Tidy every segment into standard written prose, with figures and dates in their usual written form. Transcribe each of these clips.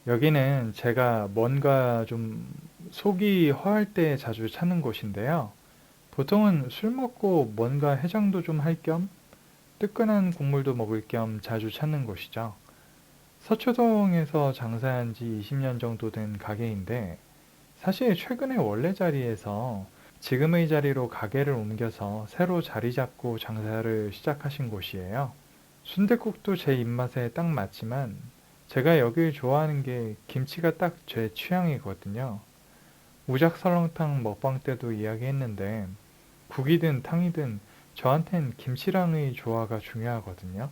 여기는 제가 뭔가 좀 속이 허할 때 자주 찾는 곳인데요. 보통은 술 먹고 뭔가 해장도 좀 할 겸 뜨끈한 국물도 먹을 겸 자주 찾는 곳이죠. 서초동에서 장사한 지 20년 정도 된 가게인데 사실 최근에 원래 자리에서 지금의 자리로 가게를 옮겨서 새로 자리 잡고 장사를 시작하신 곳이에요. 순댓국도 제 입맛에 딱 맞지만 제가 여길 좋아하는 게 김치가 딱 제 취향이거든요. 우작 설렁탕 먹방 때도 이야기했는데 국이든 탕이든 저한텐 김치랑의 조화가 중요하거든요.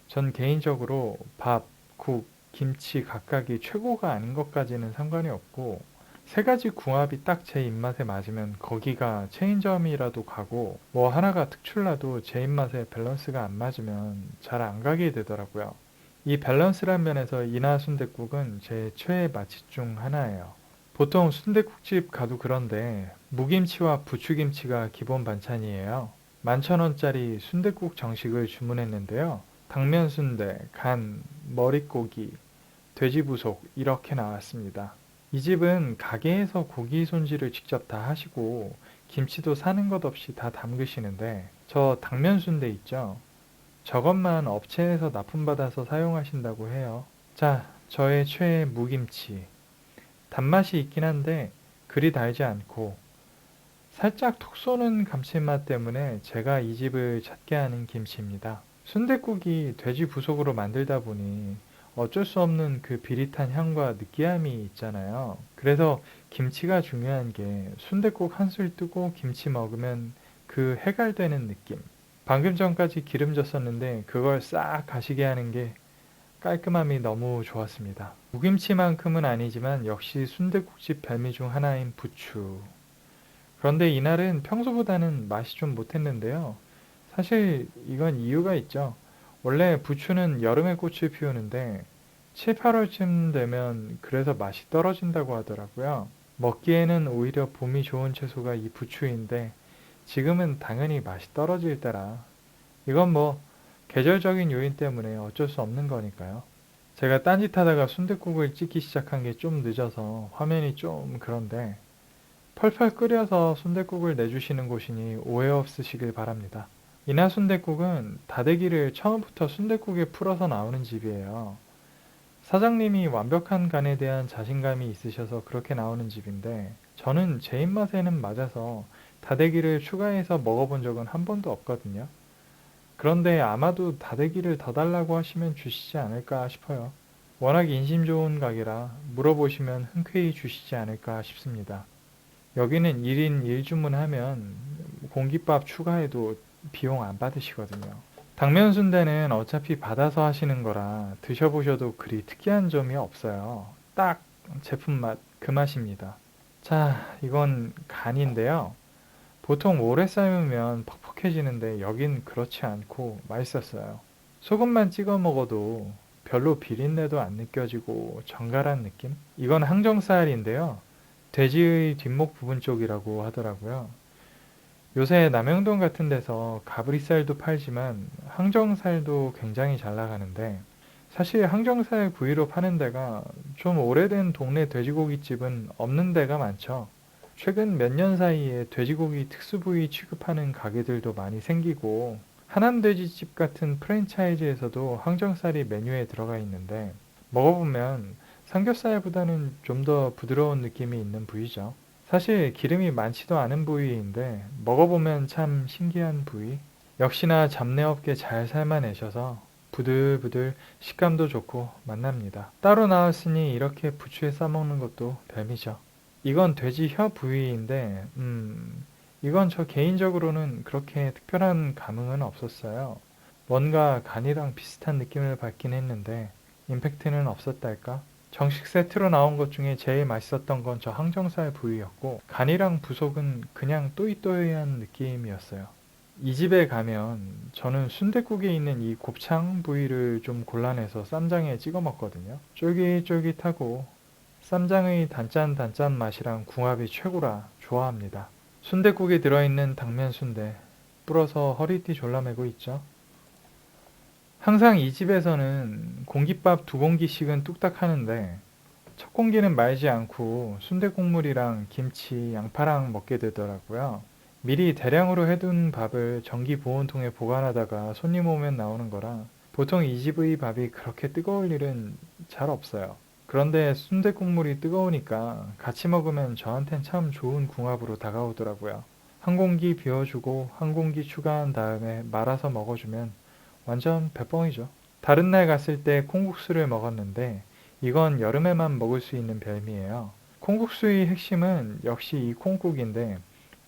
전 개인적으로 밥, 국, 김치 각각이 최고가 아닌 것까지는 상관이 없고 세 가지 궁합이 딱 제 입맛에 맞으면 거기가 체인점이라도 가고 뭐 하나가 특출나도 제 입맛에 밸런스가 안 맞으면 잘 안 가게 되더라고요. 이 밸런스란 면에서 인하순댓국은 제 최애 맛집 중 하나예요. 보통 순댓국집 가도 그런데 무김치와 부추김치가 기본 반찬이에요. 11,000원짜리 순댓국 정식을 주문했는데요. 당면 순대, 간, 머릿고기, 돼지부속 이렇게 나왔습니다. 이 집은 가게에서 고기 손질을 직접 다 하시고 김치도 사는 것 없이 다 담그시는데 저 당면 순대 있죠? 저것만 업체에서 납품받아서 사용하신다고 해요. 자, 저의 최애 무김치. 단맛이 있긴 한데 그리 달지 않고 살짝 톡 쏘는 감칠맛 때문에 제가 이 집을 찾게 하는 김치입니다. 순댓국이 돼지 부속으로 만들다 보니 어쩔 수 없는 그 비릿한 향과 느끼함이 있잖아요. 그래서 김치가 중요한 게 순댓국 한술 뜨고 김치 먹으면 그 해갈되는 느낌. 방금 전까지 기름졌었는데 그걸 싹 가시게 하는 게 깔끔함이 너무 좋았습니다. 무김치만큼은 아니지만 역시 순댓국집 별미 중 하나인 부추. 그런데 이날은 평소보다는 맛이 좀 못했는데요. 사실 이건 이유가 있죠. 원래 부추는 여름에 꽃을 피우는데 7, 8월쯤 되면 그래서 맛이 떨어진다고 하더라고요. 먹기에는 오히려 봄이 좋은 채소가 이 부추인데 지금은 당연히 맛이 떨어질 때라 이건 뭐 계절적인 요인 때문에 어쩔 수 없는 거니까요. 제가 딴짓하다가 순댓국을 찍기 시작한 게 좀 늦어서 화면이 좀 그런데 펄펄 끓여서 순댓국을 내주시는 곳이니 오해 없으시길 바랍니다. 이나순댓국은 다대기를 처음부터 순댓국에 풀어서 나오는 집이에요. 사장님이 완벽한 간에 대한 자신감이 있으셔서 그렇게 나오는 집인데 저는 제 입맛에는 맞아서 다대기를 추가해서 먹어본 적은 한 번도 없거든요. 그런데 아마도 다대기를 더 달라고 하시면 주시지 않을까 싶어요. 워낙 인심 좋은 가게라 물어보시면 흔쾌히 주시지 않을까 싶습니다. 여기는 1인 1주문하면 공깃밥 추가해도 비용 안 받으시거든요. 당면 순대는 어차피 받아서 하시는 거라 드셔보셔도 그리 특이한 점이 없어요. 딱 제품 맛, 그 맛입니다. 자, 이건 간인데요. 보통 오래 삶으면 퍽퍽해지는데 여긴 그렇지 않고 맛있었어요. 소금만 찍어 먹어도 별로 비린내도 안 느껴지고 정갈한 느낌? 이건 항정살인데요. 돼지의 뒷목 부분 쪽이라고 하더라고요. 요새 남영동 같은 데서 가브리살도 팔지만 항정살도 굉장히 잘 나가는데 사실 항정살 구이로 파는 데가 좀 오래된 동네 돼지고기집은 없는 데가 많죠. 최근 몇 년 사이에 돼지고기 특수 부위 취급하는 가게들도 많이 생기고 하남돼지집 같은 프랜차이즈에서도 항정살이 메뉴에 들어가 있는데 먹어보면 삼겹살보다는 좀 더 부드러운 느낌이 있는 부위죠. 사실 기름이 많지도 않은 부위인데 먹어보면 참 신기한 부위. 역시나 잡내 없게 잘 삶아내셔서 부들부들 식감도 좋고 맛납니다. 따로 나왔으니 이렇게 부추에 싸먹는 것도 별미죠. 이건 돼지 혀 부위인데 이건 저 개인적으로는 그렇게 특별한 감흥은 없었어요. 뭔가 간이랑 비슷한 느낌을 받긴 했는데 임팩트는 없었달까? 정식 세트로 나온 것 중에 제일 맛있었던 건 저 항정살 부위였고 간이랑 부속은 그냥 또이또이한 느낌이었어요. 이 집에 가면 저는 순댓국에 있는 이 곱창 부위를 좀 골라내서 쌈장에 찍어 먹거든요. 쫄깃쫄깃하고 쌈장의 단짠단짠 맛이랑 궁합이 최고라 좋아합니다. 순댓국에 들어있는 당면 순대 불어서 허리띠 졸라매고 있죠. 항상 이 집에서는 공깃밥 두 공기씩은 뚝딱 하는데 첫 공기는 말지 않고 순댓국물이랑 김치, 양파랑 먹게 되더라고요. 미리 대량으로 해둔 밥을 전기 보온통에 보관하다가 손님 오면 나오는 거라 보통 이 집의 밥이 그렇게 뜨거울 일은 잘 없어요. 그런데 순댓국물이 뜨거우니까 같이 먹으면 저한텐 참 좋은 궁합으로 다가오더라고요. 한 공기 비워주고 한 공기 추가한 다음에 말아서 먹어주면 완전 배뻥이죠. 다른 날 갔을 때 콩국수를 먹었는데 이건 여름에만 먹을 수 있는 별미예요. 콩국수의 핵심은 역시 이 콩국인데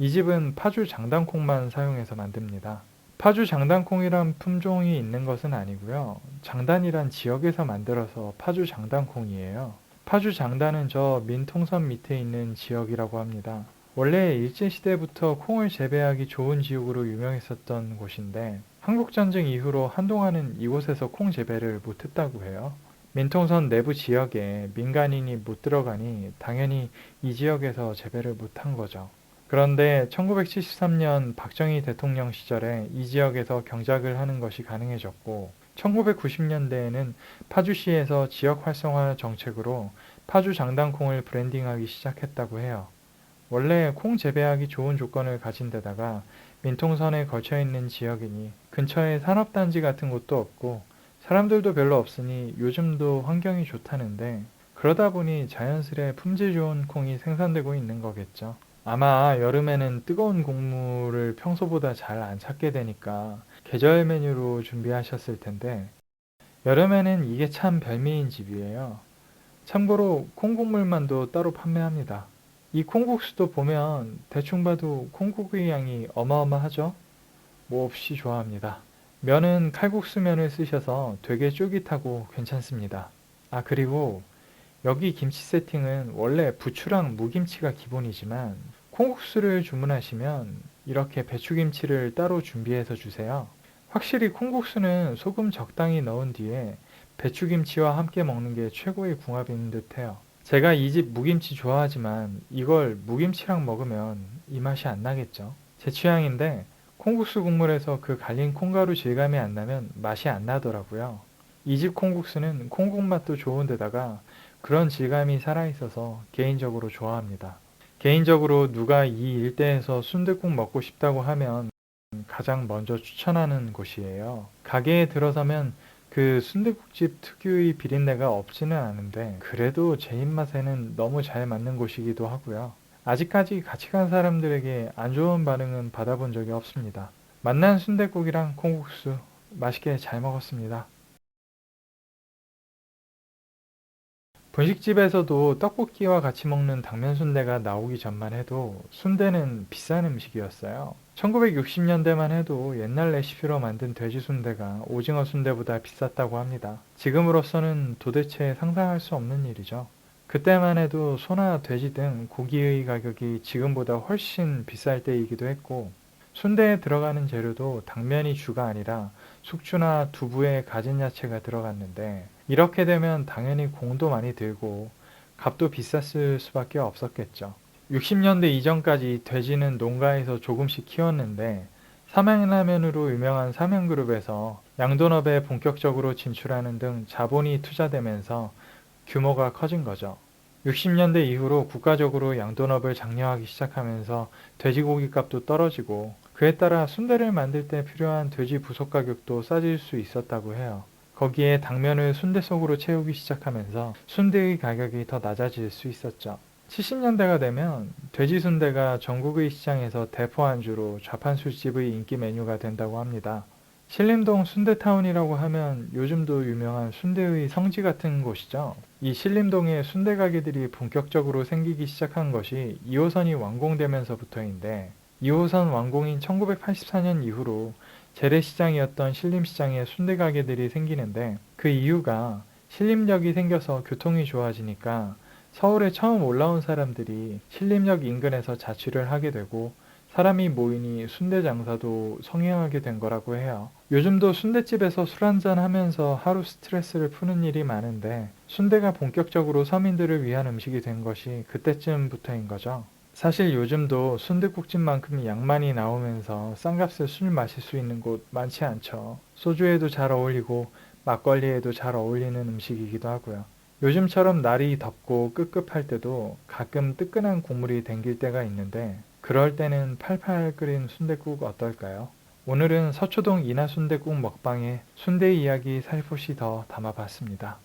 이 집은 파주 장단콩만 사용해서 만듭니다. 파주 장단콩이란 품종이 있는 것은 아니고요. 장단이란 지역에서 만들어서 파주 장단콩이에요. 파주 장단은 저 민통선 밑에 있는 지역이라고 합니다. 원래 일제시대부터 콩을 재배하기 좋은 지역으로 유명했었던 곳인데 한국전쟁 이후로 한동안은 이곳에서 콩 재배를 못했다고 해요. 민통선 내부 지역에 민간인이 못 들어가니 당연히 이 지역에서 재배를 못한 거죠. 그런데 1973년 박정희 대통령 시절에 이 지역에서 경작을 하는 것이 가능해졌고 1990년대에는 파주시에서 지역 활성화 정책으로 파주 장단콩을 브랜딩하기 시작했다고 해요. 원래 콩 재배하기 좋은 조건을 가진 데다가 민통선에 걸쳐 있는 지역이니 근처에 산업단지 같은 곳도 없고 사람들도 별로 없으니 요즘도 환경이 좋다는데 그러다 보니 자연스레 품질 좋은 콩이 생산되고 있는 거겠죠. 아마 여름에는 뜨거운 국물을 평소보다 잘 안 찾게 되니까 계절 메뉴로 준비하셨을 텐데 여름에는 이게 참 별미인 집이에요. 참고로 콩국물만도 따로 판매합니다. 이 콩국수도 보면 대충 봐도 콩국의 양이 어마어마하죠? 몹시 좋아합니다. 면은 칼국수면을 쓰셔서 되게 쫄깃하고 괜찮습니다. 아, 그리고 여기 김치 세팅은 원래 부추랑 무김치가 기본이지만 콩국수를 주문하시면 이렇게 배추김치를 따로 준비해서 주세요. 확실히 콩국수는 소금 적당히 넣은 뒤에 배추김치와 함께 먹는 게 최고의 궁합인 듯해요. 제가 이 집 무김치 좋아하지만 이걸 무김치랑 먹으면 이 맛이 안 나겠죠. 제 취향인데 콩국수 국물에서 그 갈린 콩가루 질감이 안 나면 맛이 안 나더라고요. 이 집 콩국수는 콩국 맛도 좋은 데다가 그런 질감이 살아있어서 개인적으로 좋아합니다. 개인적으로 누가 이 일대에서 순댓국 먹고 싶다고 하면 가장 먼저 추천하는 곳이에요. 가게에 들어서면 그 순댓국집 특유의 비린내가 없지는 않은데 그래도 제 입맛에는 너무 잘 맞는 곳이기도 하고요. 아직까지 같이 간 사람들에게 안 좋은 반응은 받아본 적이 없습니다. 맛난 순댓국이랑 콩국수 맛있게 잘 먹었습니다. 분식집에서도 떡볶이와 같이 먹는 당면 순대가 나오기 전만 해도 순대는 비싼 음식이었어요. 1960년대만 해도 옛날 레시피로 만든 돼지 순대가 오징어 순대보다 비쌌다고 합니다. 지금으로서는 도대체 상상할 수 없는 일이죠. 그때만 해도 소나 돼지 등 고기의 가격이 지금보다 훨씬 비쌀 때이기도 했고 순대에 들어가는 재료도 당면이 주가 아니라 숙주나 두부에 가진 야채가 들어갔는데 이렇게 되면 당연히 공도 많이 들고 값도 비쌌을 수밖에 없었겠죠. 60년대 이전까지 돼지는 농가에서 조금씩 키웠는데 삼양라면으로 유명한 삼양그룹에서 양돈업에 본격적으로 진출하는 등 자본이 투자되면서 규모가 커진 거죠. 60년대 이후로 국가적으로 양돈업을 장려하기 시작하면서 돼지고기 값도 떨어지고 그에 따라 순대를 만들 때 필요한 돼지 부속 가격도 싸질 수 있었다고 해요. 거기에 당면을 순대 속으로 채우기 시작하면서 순대의 가격이 더 낮아질 수 있었죠. 70년대가 되면 돼지 순대가 전국의 시장에서 대포 안주로 좌판 술집의 인기 메뉴가 된다고 합니다. 신림동 순대타운이라고 하면 요즘도 유명한 순대의 성지 같은 곳이죠. 이 신림동에 순대 가게들이 본격적으로 생기기 시작한 것이 2호선이 완공되면서부터인데 2호선 완공인 1984년 이후로 재래시장이었던 신림시장에 순대 가게들이 생기는데 그 이유가 신림역이 생겨서 교통이 좋아지니까 서울에 처음 올라온 사람들이 신림역 인근에서 자취를 하게 되고 사람이 모이니 순대 장사도 성행하게 된 거라고 해요. 요즘도 순대집에서 술 한잔 하면서 하루 스트레스를 푸는 일이 많은데 순대가 본격적으로 서민들을 위한 음식이 된 것이 그때쯤부터인 거죠. 사실 요즘도 순댓국집만큼 양만이 나오면서 싼값에 술 마실 수 있는 곳 많지 않죠. 소주에도 잘 어울리고 막걸리에도 잘 어울리는 음식이기도 하고요. 요즘처럼 날이 덥고 끄급할 때도 가끔 뜨끈한 국물이 땡길 때가 있는데 그럴 때는 팔팔 끓인 순댓국 어떨까요? 오늘은 서초동 인하순댓국 먹방에 순대 이야기 살포시 더 담아봤습니다.